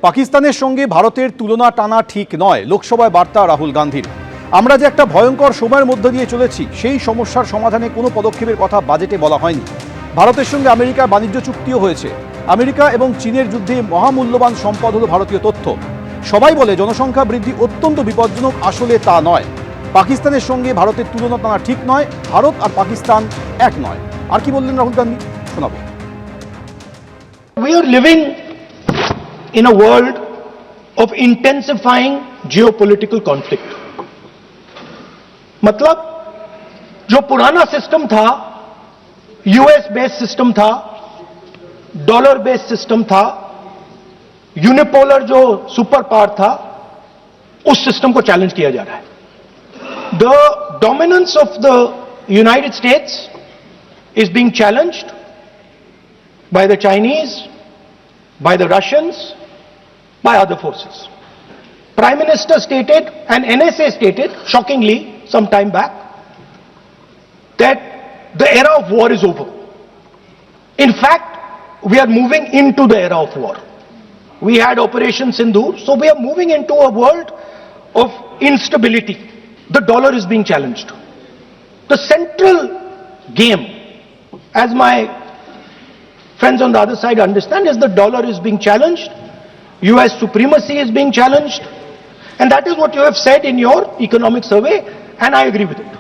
পাকিস্তানের সঙ্গে ভারতের তুলনা টানা ঠিক নয়, লোকসভায় বার্তা রাহুল গান্ধীর। আমরা যে একটা ভয়ঙ্কর সময়ের মধ্য দিয়ে চলেছি, সেই সমস্যার সমাধানে কোনো পদক্ষেপের কথা বাজেটে বলা হয়নি। ভারতের সঙ্গে আমেরিকার বাণিজ্য চুক্তিও হয়েছে। আমেরিকা এবং চীনের যুদ্ধে মহামূল্যবান সম্পদ হলো ভারতীয় তথ্য। সবাই বলে জনসংখ্যা বৃদ্ধি অত্যন্ত বিপজ্জনক, আসলে তা নয়। পাকিস্তানের সঙ্গে ভারতের তুলনা টানা ঠিক নয়, ভারত আর পাকিস্তান এক নয়। আর কি বললেন রাহুল গান্ধী, শোনাবো। We are living in a world of intensifying geopolitical conflict. मतलब जो पुराना सिस्टम था, यूएस बेस्ड सिस्टम था, डॉलर बेस्ड सिस्टम था, यूनिपोलर जो सुपर पावर था, उस सिस्टम को चैलेंज किया जा रहा है। The dominance of the United states is being challenged by the Chinese, by the Russians, by other forces. Prime Minister stated and NSA stated, shockingly, some time back, that the era of war is over. In fact, we are moving into the era of war. We had Operation Sindoor, so we are moving into a world of instability. The dollar is being challenged. The central game, as my friends on the other side understand, is the dollar is being challenged, US supremacy is being challenged, and that is what you have said in your economic survey, and I agree with it.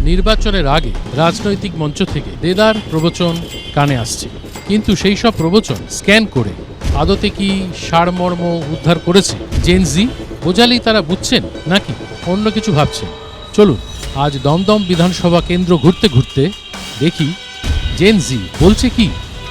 নির্বাচনের আগে রাজনৈতিক মঞ্চ থেকে দেদার প্রবচন কানে আসছে, কিন্তু সেই সব প্রবচন স্ক্যান করে আদতে কি সারমর্ম উদ্ধার করেছে জেন জি? বোঝালেই তারা বুঝছেন নাকি অন্য কিছু ভাবছেন? চলুন আজ দমদম বিধানসভা কেন্দ্র ঘুরতে ঘুরতে দেখি জেন জি বলছে কি।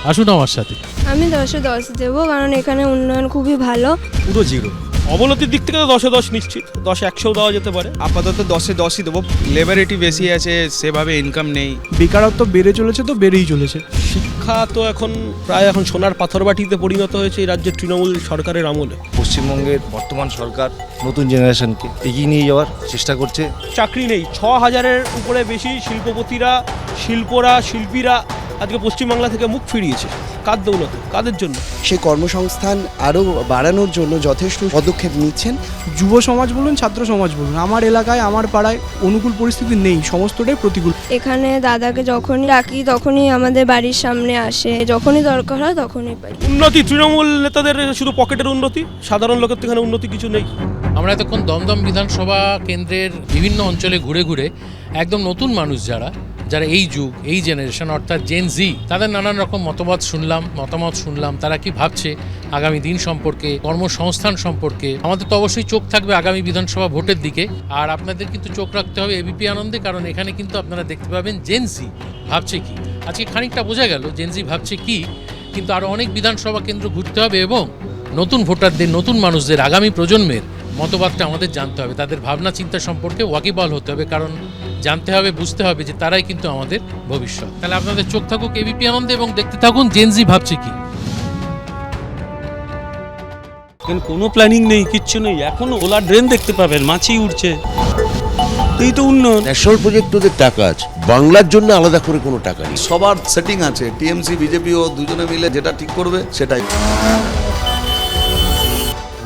আসুন আমার সাথে। আমি 10-এ 10 দেবো, কারণ এখানে উন্নয়ন খুবই ভালো। পুরো জিরো। অবনতির দিক থেকে তো 10-এ 10 নিশ্চিত, 10-এ 100 দেওয়া যেতে পারে। আপাতত 10-এ 10ই দেবো। লেবারেটি বেশি আছে, সেভাবে ইনকাম নেই, বেকারত্ব বেড়ে চলেছে, তো বেড়েই চলেছে। শিক্ষা তো এখন প্রায় সোনার পাথরবাটিতে পরিণত হয়েছে এই রাজ্যের তৃণমূল সরকারের আমলে। পশ্চিমবঙ্গের বর্তমান সরকার নতুন জেনারেশনকে এগিয়ে নিয়ে যাওয়ার চেষ্টা করছে। চাকরি নেই, 6000-এর উপরে বেশি শিল্পপতিরা, শিল্পীরা আজকে পশ্চিমবাংলা থেকে মুখ ফিরিয়েছে। কার দৌলতে, কাদের জন্য? সেই কর্মসংস্থান আরও বাড়ানোর জন্য যথেষ্ট পদক্ষেপ নিচ্ছেন। যুব সমাজ বলুন, ছাত্র সমাজ বলুন, আমার এলাকায় আমার পাড়ায় অনুকূল পরিস্থিতি নেই, সমস্তটাই প্রতিকূল। এখানে দাদাকে যখনই ডাকি তখনই আমাদের বাড়ির সামনে আসে, যখনই দরকার হয় তখনই পাই। উন্নতি তৃণমূল নেতাদের শুধু পকেটের উন্নতি, সাধারণ লোকের তো এখানে উন্নতি কিছু নেই। আমরা এতক্ষণ দমদম বিধানসভা কেন্দ্রের বিভিন্ন অঞ্চলে ঘুরে ঘুরে একদম নতুন মানুষ যারা এই যুগ, এই জেনারেশন অর্থাৎ জেন জি, তাদের নানান রকম মতামত শুনলাম তারা কি ভাবছে আগামী দিন সম্পর্কে, কর্মসংস্থান সম্পর্কে। আমাদের তো অবশ্যই চোখ থাকবে আগামী বিধানসভা ভোটের দিকে, আর আপনাদের কিন্তু চোখ রাখতে হবে এবিপি আনন্দে, কারণ এখানে কিন্তু আপনারা দেখতে পাবেন জেন জি ভাবছে কি। আজকে খানিকটা বোঝা গেল জেন জি ভাবছে কি, কিন্তু আরও অনেক বিধানসভা কেন্দ্র ঘুরতে হবে এবং নতুন ভোটারদের, নতুন মানুষদের, আগামী প্রজন্মের মতবাদটা আমাদের জানতে হবে, তাদের ভাবনা চিন্তা সম্পর্কে ওয়াকিবহাল হতে হবে, কারণ জানতে হবে, বুঝতে হবে যে তারাই কিন্তু আমাদের ভবিষ্যৎ। তাহলে আপনাদের চোখ থাকুক এবিপি আনন্দে এবং দেখতে থাকুন জেন জি ভাবছে কি। কোনো প্ল্যানিং নেই, কিচ্ছু নেই। এখনো ওলা ড্রেন দেখতে পাবেন, মাছি উঠছে। এই তো উন্নয়ন। ন্যাশনাল প্রজেক্ট ওদের টাকা আছে, বাংলার জন্য আলাদা করে কোনো টাকা নেই। সবার সেটিং আছে, টিএমসি বিজেপিও দুজনে মিলে যেটা ঠিক করবে সেটাই।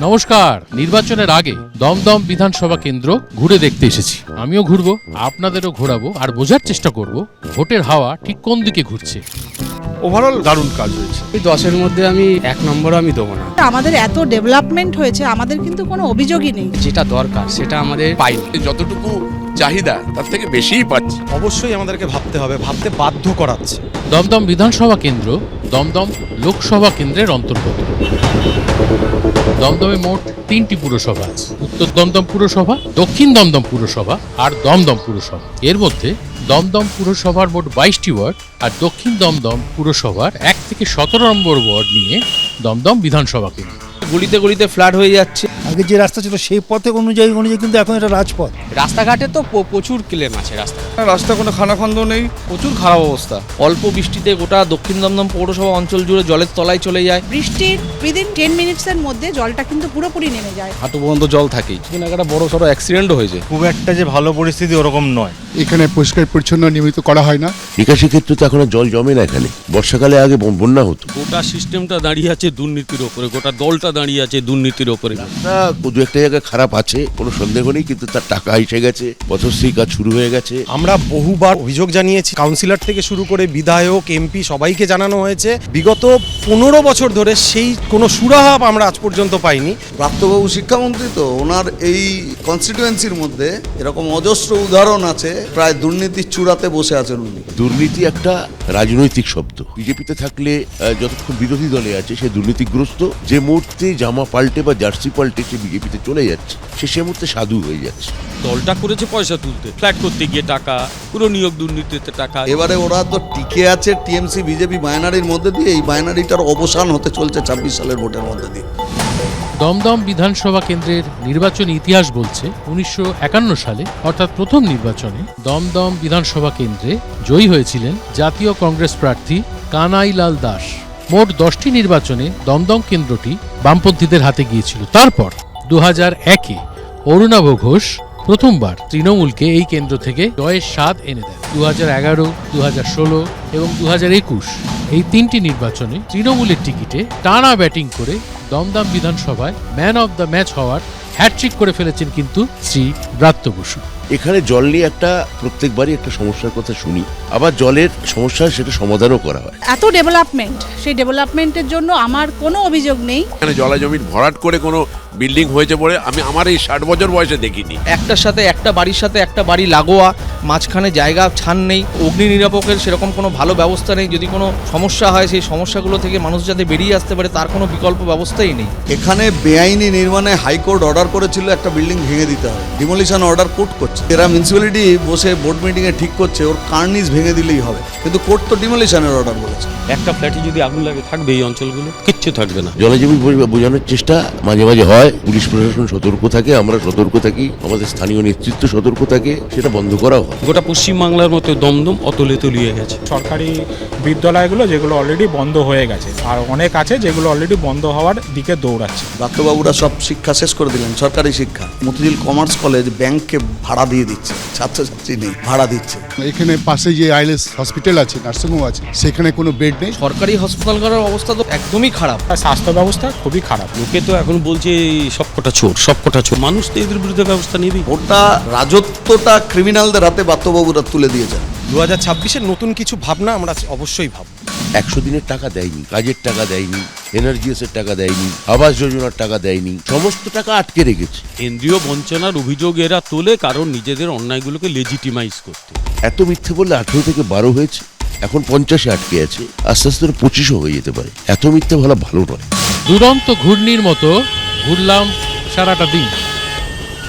নমস্কার, নির্বাচনের আগে দমদম বিধানসভা কেন্দ্র ঘুরে দেখতে এসেছি। আমিও ঘুরবো, আপনাদেরও ঘোরাবো, আর বোঝার চেষ্টা করব ভোটের হাওয়া ঠিক কোন দিকে ঘুরছে। ওভারঅল দারুণ কাজ হয়েছে। এই 10-এর মধ্যে আমি 1 নম্বরও আমি দেবো না। আমাদের এত ডেভেলপমেন্ট হয়েছে, আমাদের কিন্তু কোনো অভিযোগই নেই। যেটা দরকার সেটা আমাদের পাইনি। যতটুকু চাহিদা তার থেকে বেশিই পাচ্ছি। অবশ্যই আমাদেরকে ভাবতে হবে, ভাবতে বাধ্য করাচ্ছে। দমদম বিধানসভা কেন্দ্র দমদম লোকসভা কেন্দ্রের অন্তর্গত। দমদমে মোট 3টি পুরসভা আছে, উত্তর দমদম পুরসভা, দক্ষিণ দমদম পুরসভা আর দমদম পুরসভা। এর মধ্যে দমদম পুরসভার মোট 22টি ওয়ার্ড আর দক্ষিণ দমদম পুরসভার 1 থেকে 17 নম্বর ওয়ার্ড নিয়ে দমদম বিধানসভা কেন্দ্র। গলিতে গলিতে ফ্ল্যাট হয়ে যাচ্ছে। আগে যে রাস্তা ছিল সেই পথে অনুযায়ী কিন্তু এখন এটা রাজপথ। রাস্তাঘাটে তো প্রচুর ক্লেম আছে। রাস্তা কোনো খানাখন্দ নেই, প্রচুর খারাপ অবস্থা। অল্প বৃষ্টিতে গোটা দক্ষিণ দমদম পৌরসভা অঞ্চল জুড়ে জলের তলায় চলে যায়। বৃষ্টির উইদিন 10 মিনিটসের মধ্যে জলটা কিন্তু পুরোপুরি নেমে যায়, হাঁটু পর্যন্ত জল থাকেই। কিনা একটা বড় সড়ো অ্যাক্সিডেন্টও হয়েছে। খুব একটা যে ভালো পরিস্থিতি ওরকম নয়। এখানে পরিষ্কার পরিচ্ছন্ন নিয়মিত করা হয় না। নিকাশি ক্ষেত্রে তো এখনো জল জমে না এখানে। বর্ষাকালে আগে বন্যা হতো। গোটা সিস্টেমটা দাঁড়িয়ে আছে দুর্নীতির ওপরে, গোটা দলটা দাঁড়িয়ে আছে দুর্নীতির ওপরে। তা দু একটা জায়গায় খারাপ আছে, কোনো সন্দেহ নেই, কিন্তু তার টাকা এসে গেছে, পথশ্রী কাজ শুরু হয়ে গেছে। আমরা বহুবার অভিযোগ জানিয়েছি, কাউন্সিলর থেকে শুরু করে বিধায়ক, এমপি সবাইকে জানানো হয়েছে। বিগত 15 বছর ধরে সেই কোনো সুরাহা আমরা আজ পর্যন্ত পাইনি। প্রাপ্তবাবু শিক্ষামন্ত্রী তো, ওনার এই কনস্টিটুয়েন্সির মধ্যে এরকম অজস্র উদাহরণ আছে, প্রায় দুর্নীতির চূড়াতে বসে আছেন উনি। দুর্নীতি একটা রাজনৈতিক শব্দ। বিজেপিতে থাকলে যতক্ষণ বিরোধী দলে আছে সে দুর্নীতিগ্রস্ত। যে মুহূর্তে জামা পাল্টে বা জার্সি পাল্টে সে বিজেপিতে চলে যাচ্ছে, সে মুহূর্তে সাধু হয়ে যাচ্ছে। দলটা করেছে পয়সা তুলতে, ফ্ল্যাট করতে গিয়ে টাকা, পুরো নিয়োগ দুর্নীতিতে টাকা। এবারে ওরা তো টিকে আছে টিএমসি বিজেপি বাইনারির মধ্যে দিয়ে, এই বাইনারিটার অবসান হতে চলছে 26 সালের ভোটের মধ্যে দিয়ে। দমদম বিধানসভা কেন্দ্রের নির্বাচনী ইতিহাস বলছে 1951 সালে অর্থাৎ প্রথম নির্বাচনে দমদম বিধানসভা কেন্দ্রে জয়ী হয়েছিলেন জাতীয় কংগ্রেস প্রার্থী কানাইলাল দাস। মোট 10টি নির্বাচনে দমদম কেন্দ্রটি বামপন্থীদের হাতে গিয়েছিল। তারপর 2001-এ অরুণাভ ঘোষ প্রথমবার তৃণমূলকে এই কেন্দ্র থেকে জয়ের স্বাদ এনে দেন। 2011, 2016 এবং 2021 এই তিনটি নির্বাচনে তৃণমূলের টিকিটে টানা ব্যাটিং করে দমদম বিধানসভায় ম্যান অব দ্য ম্যাচ হওয়ার হ্যাটট্রিক করে ফেলেছেন কিন্তু শ্রী ব্রাত্য বসু। এখানে জল নিয়ে একটা প্রত্যেকবারই একটা সমস্যার কথা শুনি, আবার জলের সমস্যা সেটা সমাধানও করা হয়। এত ডেভেলপমেন্ট, সেই ডেভেলপমেন্টের জন্য আমার কোনো অভিযোগ নেই। এখানে জলাজমির ভরাট করে কোনো বিল্ডিং হয়েছে বলে আমি আমার এই 60 বছর বয়সে দেখিনি। একটার সাথে একটা বাড়ির সাথে একটা বাড়ি লাগোয়া, মাঝখানে জায়গা ছান নেই, অগ্নি নিরাপকের সেরকম কোনো ভালো ব্যবস্থা নেই। যদি কোনো সমস্যা হয় সেই সমস্যাগুলো থেকে মানুষ যাতে বেরিয়ে আসতে পারে তার কোনো বিকল্প ব্যবস্থাই নেই। এখানে বেআইনি নির্মাণে হাইকোর্ট অর্ডার করেছিল একটা বিল্ডিং ভেঙে দিতে হবে, ডিমোলিশন অর্ডার কোর্ট করছে। এরা মিউনিসিপ্যালিটি বসে বোর্ড মিটিংয়ে ঠিক করছে ওর কার্নিস ভেঙে দিলেই হবে, কিন্তু কোর্ট তো ডিমোলিশনের অর্ডার বলেছে। একটা ফ্ল্যাটে যদি আগুন লাগে থাকবে এই অঞ্চলগুলো, কিচ্ছু থাকবে না। জলাজমি বোঝানোর চেষ্টা মাঝে মাঝে হয়, পুলিশ প্রশাসন সতর্ক থাকে, আমরা সতর্ক থাকি, আমাদের স্থানীয় নেতৃত্ব সতর্ক থাকে, সেটা বন্ধ করাও হয়। গোটা পশ্চিমবাংলার মতো দমদম অতলে তলিয়ে গেছে। সরকারি বিদ্যালয়গুলো যেগুলো অলরেডি বন্ধ হয়ে গেছে, আর অনেক আছে যেগুলো অলরেডি বন্ধ হওয়ার দিকে দৌড়াচ্ছে। ডাক্তারবাবুরা সব শিক্ষা শেষ করে দিলেন, সরকারি শিক্ষা। মতিঝিল কমার্স কলেজ ব্যাংককে ভাড়া দিয়ে দিচ্ছে, ছাত্রছাত্রী নেই, ভাড়া দিচ্ছে। এখানে পাশে যে আইএলএস হসপিটাল আছে, নার্সিংহোম আছে, সেখানে কোনো বেড নেই। সরকারি হাসপাতালগুলোর অবস্থা তো একদমই খারাপ, স্বাস্থ্য ব্যবস্থা খুবই খারাপ। লোকে তো এখন বলছে সবকটা চোর, সবকটা চোর। মানুষ তো এদের বিরুদ্ধে ব্যবস্থা নেবে। ওটা রাজত্বটা ক্রিমিনালদের হাতে ডাক্তারবাবুরা তুলে দিয়েছেন। 2026-এর নতুন কিছু ভাবনা আমরা অবশ্যই ভাবব। 100 দিনের টাকা দেয়নি, কাজের টাকা দেয়নি, এনার্জিএসের টাকা দেয়নি, আবাস যোজনার টাকা দেয়নি, সমস্ত টাকা আটকে রেখেছে। কেন্দ্রীয় বঞ্চনার অভিযোগ এরা তোলে কারণ নিজেদের অন্যায়গুলোকে লেজিটিমাইজ করতে। এত মিথ্যে বললে 18 থেকে 12 হয়েছে, এখন 50-এ আটকে আছে, আস্তে আস্তে 25-ও হয়ে যেতে পারে। এত মিথ্যে বলা ভালো নয়। দুরন্ত ঘূর্ণির মতো ঘুরলাম সারাটা দিন,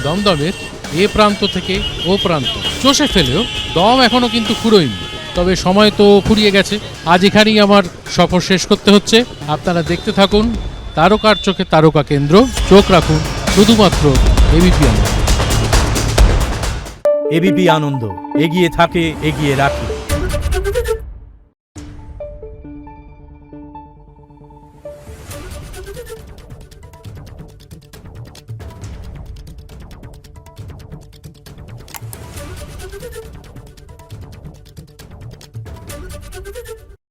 দমদমের এ প্রান্ত থেকে ও প্রান্ত চষে ফেলেও দম এখনো কিন্তু ফুরোয়নি। তবে সময় তো ফুরিয়ে গেছে, আজ এখানেই আমার সফর শেষ করতে হচ্ছে। আপনারা দেখতে থাকুন তারকার চোখে তারকা কেন্দ্র, চোখ রাখুন শুধুমাত্র এবিপি আনন্দ। এবিপি আনন্দ, এগিয়ে থাকে, এগিয়ে রাখে।